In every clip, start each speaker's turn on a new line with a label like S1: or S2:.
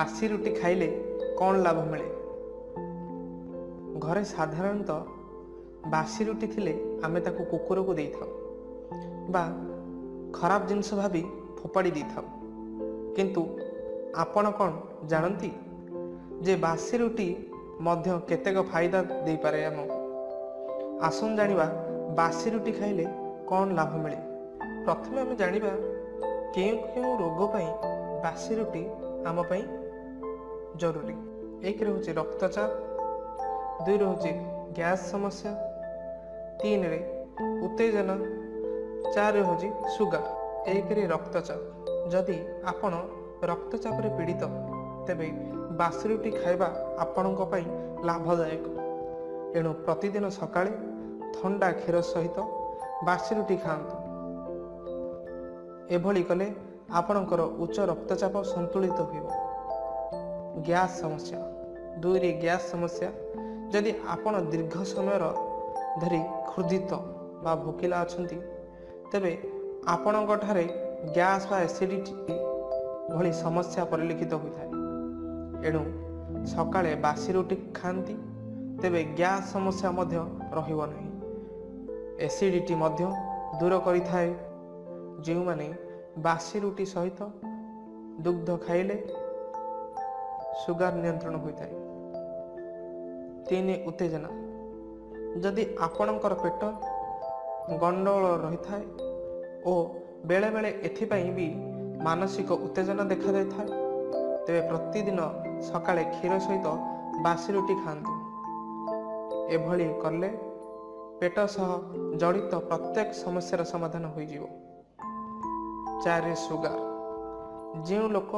S1: बासी रुटी खाइले कौन लाभ मिले? घरे साधारणतः बासी रुटी थिले आमे ताकू कुकुर को देई थाउ बा खराब जिनस भाभी फोपाड़ी दी थाउ। किंतु आपण कौन जानती जे बासी रुटी मध्य केतेक फायदा दे पारे? आसन जानिबा बासी रुटी खाइले कौन लाभ मिले। प्रथमे आमे जानिबा केउ केउ रोग पई बासी रुटी आम पई जरूरी। एक होची रक्तचाप, दुई होची गैस समस्या, तीन रे उत्तेजना, चार होची सुगर। एक रे रक्तचाप। जदि आपण रक्तचाप रे पीड़ित तेबे बासी रुटी खाइबा आपणक पई लाभदायक। एणु प्रतिदिन सकाळे ठंडा क्षीर सहित बासी रुटी खाआंतु। एभली कले आपणकर उच्च रक्तचाप संतुलित होइबो। गैस समस्या, दुई रे गैस समस्या। जदि आपण दीर्घ समय धरी क्षुधित बा भोकिला अछंती तेबे आपणक ठारे गैस बा एसिडिटी भली समस्या परिलक्षित होइथाय। एणु सकाळे बासी रुटी खांती तेबे गैस समस्या मध्य रहिबो नहीं। एसिडिटी मध्य दूर करिथाय। जेउ माने बासी रुटी सहित दुग्ध खाइले सुगर नियंत्रण होइथाय। तीन उत्तेजना। जदि आपणकर पेट गंडोल रही थाए ओ बेले बेले एथिपाई भी मानसिक उत्तेजना देखा जाय थाए तेबे प्रतिदिन सकाळे क्षीर सहित बासी रुटी खांतु। एभली करले पेट सह जड़ित प्रत्येक समस्यार समाधान हो जिवो। चार सुगर। जो लोक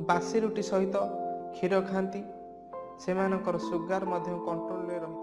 S1: बासी रुटी सहित क्षीर खाती सेमानकर सुगर कंट्रोल रही।